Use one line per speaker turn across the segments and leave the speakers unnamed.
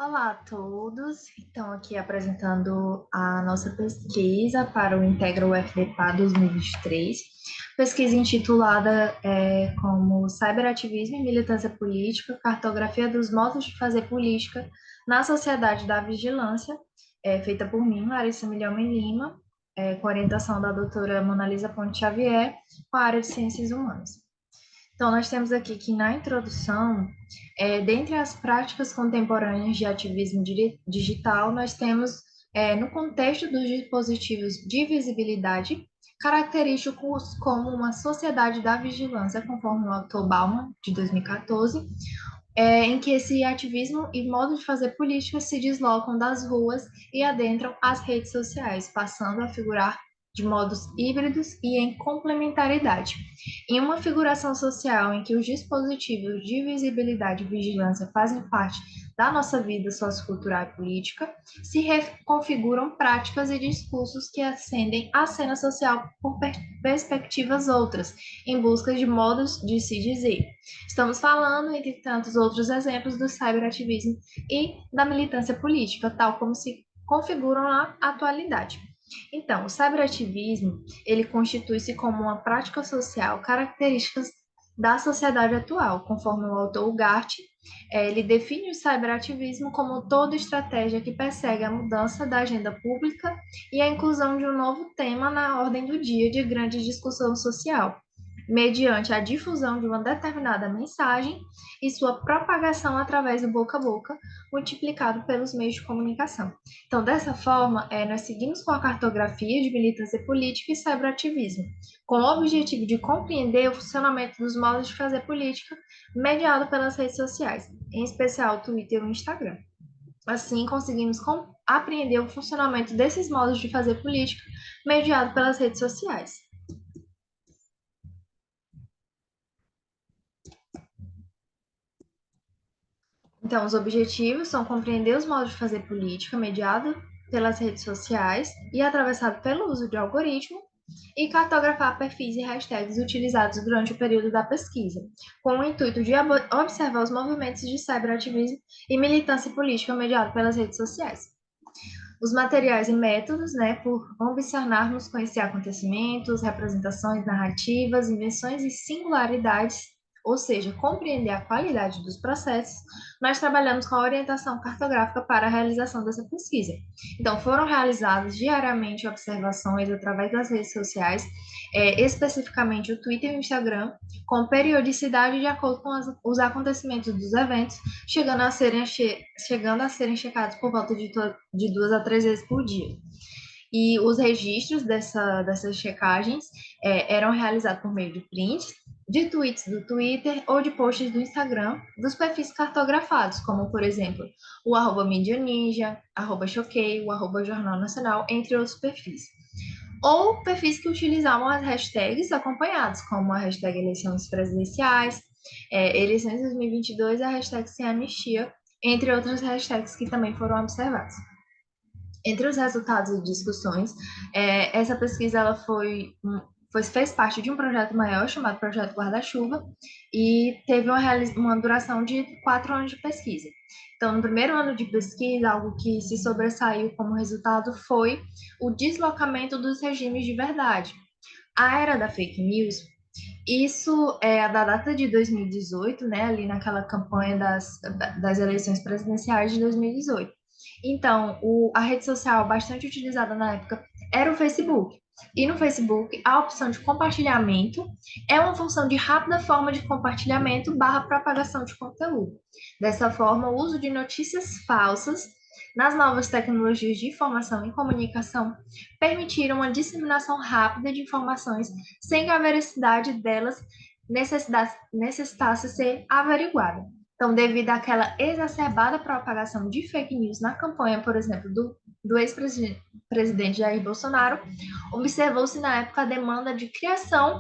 Olá a todos, então aqui apresentando a nossa pesquisa para o Integra UFDPA 2023, pesquisa intitulada como Cyberativismo e Militância Política, Cartografia dos Modos de Fazer Política na Sociedade da Vigilância, feita por mim, Larissa Milhomem Lima, com orientação da doutora Monalisa Ponte Xavier, com a área de Ciências Humanas. Então, nós temos aqui que na introdução, dentre as práticas contemporâneas de ativismo digital, nós temos, no contexto dos dispositivos de visibilidade, característicos como uma sociedade da vigilância, conforme o autor Bauman, de 2014, em que esse ativismo e modo de fazer política se deslocam das ruas e adentram as redes sociais, passando a figurar de modos híbridos e em complementaridade. Em uma figuração social em que os dispositivos de visibilidade e vigilância fazem parte da nossa vida sociocultural e política, se reconfiguram práticas e discursos que ascendem à cena social por perspectivas outras, em busca de modos de se dizer. Estamos falando, entre tantos outros exemplos, do cyberativismo e da militância política, tal como se configuram na atualidade. Então, o cyberativismo, ele constitui-se como uma prática social característica da sociedade atual, conforme o autor Ugarte, ele define o cyberativismo como toda estratégia que persegue a mudança da agenda pública e a inclusão de um novo tema na ordem do dia de grande discussão social, mediante a difusão de uma determinada mensagem e sua propagação através do boca a boca, multiplicado pelos meios de comunicação. Então, dessa forma, nós seguimos com a cartografia de militância política e cyberativismo, com o objetivo de compreender o funcionamento dos modos de fazer política mediado pelas redes sociais, em especial o Twitter e o Instagram. Assim, conseguimos apreender o funcionamento desses modos de fazer política mediado pelas redes sociais. Então, os objetivos são compreender os modos de fazer política mediado pelas redes sociais e atravessado pelo uso de algoritmo e cartografar perfis e hashtags utilizados durante o período da pesquisa, com o intuito de observar os movimentos de cyberativismo e militância política mediado pelas redes sociais. Os materiais e métodos, né, por ambicionarmos conhecer acontecimentos, representações narrativas, invenções e singularidades, ou seja, compreender a qualidade dos processos, nós trabalhamos com a orientação cartográfica para a realização dessa pesquisa. Então, foram realizadas diariamente observações através das redes sociais, especificamente o Twitter e o Instagram, com periodicidade de acordo com os acontecimentos dos eventos, chegando a serem checados por volta de 2 a 3 vezes por dia. E os registros dessas checagens eram realizados por meio de prints, de tweets do Twitter ou de posts do Instagram dos perfis cartografados, como, por exemplo, o arroba Mídia Ninja, arroba Choquei, o arroba Jornal Nacional, entre outros perfis. Ou perfis que utilizavam as hashtags acompanhados, como a hashtag eleições presidenciais, eleições 2022 e a hashtag sem anistia, entre outras hashtags que também foram observadas. Entre os resultados e discussões, essa pesquisa ela fez parte de um projeto maior chamado Projeto Guarda-Chuva e teve uma duração de 4 anos de pesquisa. Então, no primeiro ano de pesquisa, algo que se sobressaiu como resultado foi o deslocamento dos regimes de verdade. A era da fake news, isso é da data de 2018, né, ali naquela campanha das eleições presidenciais de 2018. Então, a rede social bastante utilizada na época era o Facebook. E no Facebook, a opção de compartilhamento é uma função de rápida forma de compartilhamento barra propagação de conteúdo. Dessa forma, o uso de notícias falsas nas novas tecnologias de informação e comunicação permitiram uma disseminação rápida de informações sem que a veracidade delas necessitasse ser averiguada. Então, devido àquela exacerbada propagação de fake news na campanha, por exemplo, do ex-presidente Jair Bolsonaro, observou-se na época a demanda de criação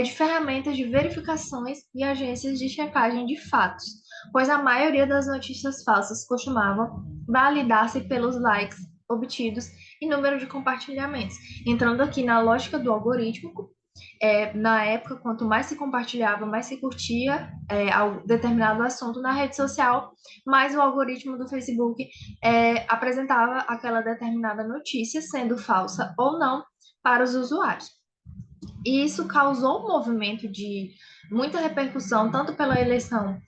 de ferramentas de verificações e agências de checagem de fatos, pois a maioria das notícias falsas costumavam validar-se pelos likes obtidos e número de compartilhamentos. Entrando aqui na lógica do algoritmo, Na época, quanto mais se compartilhava, mais se curtia determinado assunto na rede social, mais o algoritmo do Facebook apresentava aquela determinada notícia, sendo falsa ou não, para os usuários. E isso causou um movimento de muita repercussão, tanto pela eleição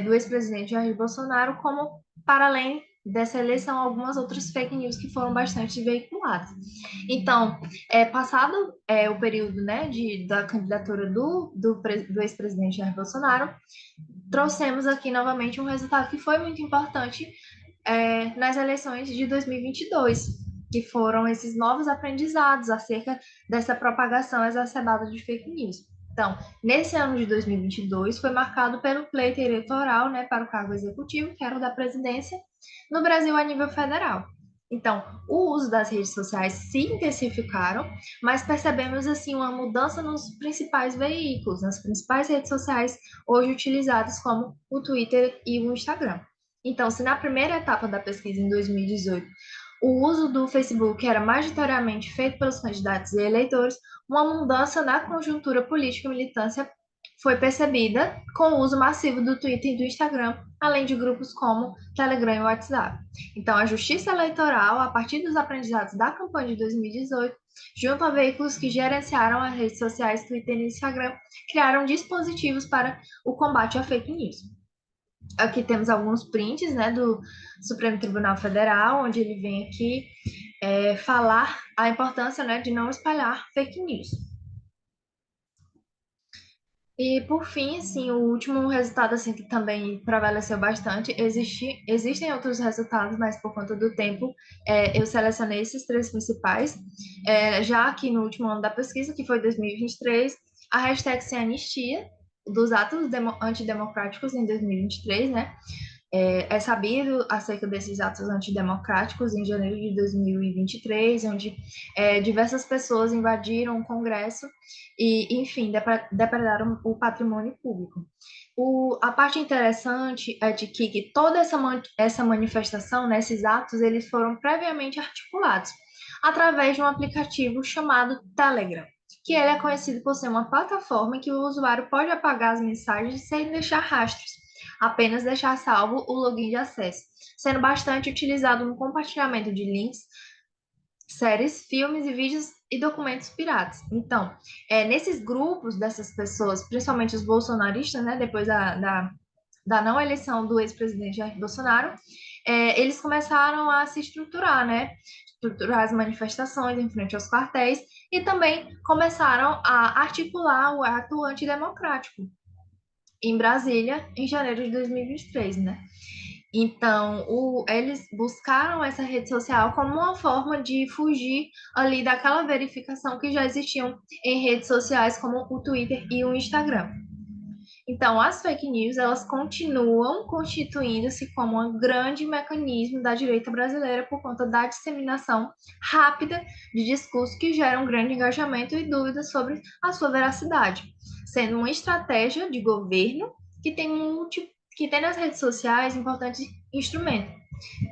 do ex-presidente Jair Bolsonaro, como para além dessa eleição, algumas outras fake news que foram bastante veiculadas. Então, passado o período, né, da candidatura do ex-presidente Jair Bolsonaro, trouxemos aqui novamente um resultado que foi muito importante nas eleições de 2022, que foram esses novos aprendizados acerca dessa propagação exacerbada de fake news. Então, nesse ano de 2022, foi marcado pelo pleito eleitoral, né, para o cargo executivo, que era o da presidência, no Brasil a nível federal. Então, o uso das redes sociais se intensificaram, mas percebemos assim uma mudança nos principais veículos, nas principais redes sociais hoje utilizadas, como o Twitter e o Instagram. Então, se na primeira etapa da pesquisa, em 2018, o uso do Facebook era majoritariamente feito pelos candidatos e eleitores, uma mudança na conjuntura política e militância foi percebida com o uso massivo do Twitter e do Instagram, além de grupos como Telegram e WhatsApp. Então, a Justiça Eleitoral, a partir dos aprendizados da campanha de 2018, junto a veículos que gerenciaram as redes sociais Twitter e Instagram, criaram dispositivos para o combate à fake news. Aqui temos alguns prints, né, do Supremo Tribunal Federal, onde ele vem aqui falar a importância, né, de não espalhar fake news. E por fim, assim, o último resultado assim que também prevaleceu bastante, existem outros resultados, mas por conta do tempo, eu selecionei esses três principais. Já que no último ano da pesquisa, que foi 2023, a hashtag sem anistia dos atos antidemocráticos em 2023, né? Sabido acerca desses atos antidemocráticos em janeiro de 2023, onde diversas pessoas invadiram o Congresso e, enfim, depredaram o patrimônio público. A parte interessante é de que toda essa manifestação, né, esses atos, eles foram previamente articulados através de um aplicativo chamado Telegram, que ele é conhecido por ser uma plataforma em que o usuário pode apagar as mensagens sem deixar rastros, apenas deixar salvo o login de acesso, sendo bastante utilizado no compartilhamento de links, séries, filmes e vídeos e documentos piratas. Então, nesses grupos dessas pessoas, principalmente os bolsonaristas, né, depois da não eleição do ex-presidente Jair Bolsonaro, eles começaram a se estruturar, né? Estruturar as manifestações em frente aos quartéis e também começaram a articular o ato antidemocrático em Brasília, em janeiro de 2023, né? Então, eles buscaram essa rede social como uma forma de fugir ali daquela verificação que já existiam em redes sociais como o Twitter e o Instagram. Então, as fake news, elas continuam constituindo-se como um grande mecanismo da direita brasileira por conta da disseminação rápida de discursos que geram grande engajamento e dúvidas sobre a sua veracidade, sendo uma estratégia de governo que tem nas redes sociais importantes instrumentos.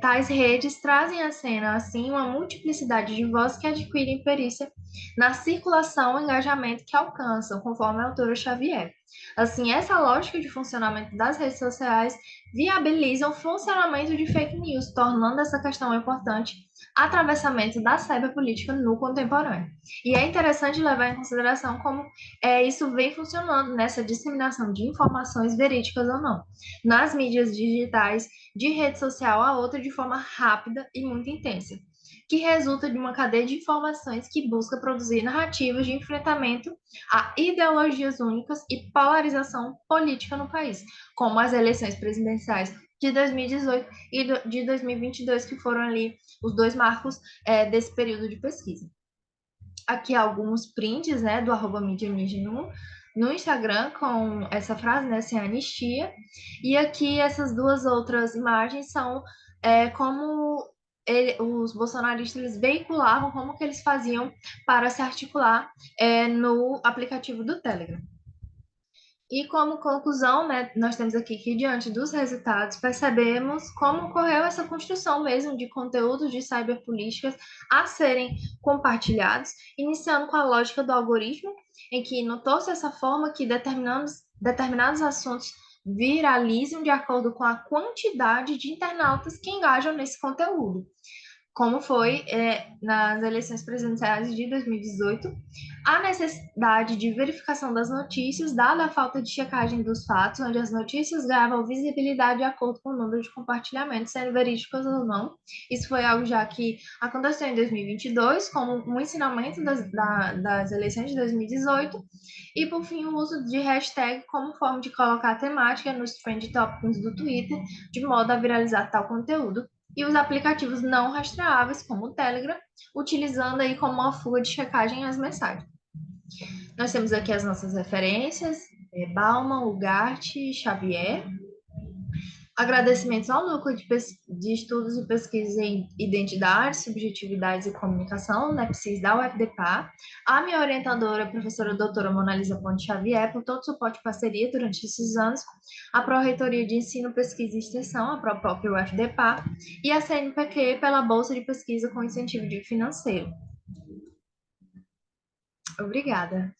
Tais redes trazem à cena, assim, uma multiplicidade de vozes que adquirem perícia na circulação e engajamento que alcançam, conforme a autora Xavier. Assim, essa lógica de funcionamento das redes sociais viabiliza o funcionamento de fake news, tornando essa questão importante atravessamento da cyberpolítica no contemporâneo. E é interessante levar em consideração como isso vem funcionando nessa disseminação de informações verídicas ou não, nas mídias digitais, de rede social a outra, de forma rápida e muito intensa, que resulta de uma cadeia de informações que busca produzir narrativas de enfrentamento a ideologias únicas e polarização política no país, como as eleições presidenciais de 2018 e de 2022, que foram ali os dois marcos desse período de pesquisa. Aqui alguns prints, né, do @mídia no Instagram com essa frase, né, sem anistia. E aqui essas duas outras imagens são como os bolsonaristas eles veiculavam, como que eles faziam para se articular no aplicativo do Telegram. E como conclusão, né, nós temos aqui que, diante dos resultados, percebemos como ocorreu essa construção mesmo de conteúdos de cyberpolíticas a serem compartilhados, iniciando com a lógica do algoritmo, em que notou-se essa forma que determinados assuntos viralizam de acordo com a quantidade de internautas que engajam nesse conteúdo, como foi nas eleições presidenciais de 2018, a necessidade de verificação das notícias, dada a falta de checagem dos fatos, onde as notícias ganhavam visibilidade de acordo com o número de compartilhamentos, sendo verídicas ou não. Isso foi algo já que aconteceu em 2022, como um ensinamento das eleições de 2018, e, por fim, o uso de hashtag como forma de colocar a temática nos trend topics do Twitter, de modo a viralizar tal conteúdo, e os aplicativos não rastreáveis, como o Telegram, utilizando aí como uma fuga de checagem as mensagens. Nós temos aqui as nossas referências, Bauman, Ugarte, Xavier. Agradecimentos ao Núcleo de Estudos e Pesquisa em Identidades, Subjetividades e Comunicação, NEPSIS da UFDPA, a minha orientadora, a professora doutora Monalisa Ponte Xavier, por todo o suporte e parceria durante esses anos, a Pró-Reitoria de Ensino, Pesquisa e Extensão, a própria UFDPA, e a CNPq pela Bolsa de Pesquisa com incentivo financeiro. Obrigada.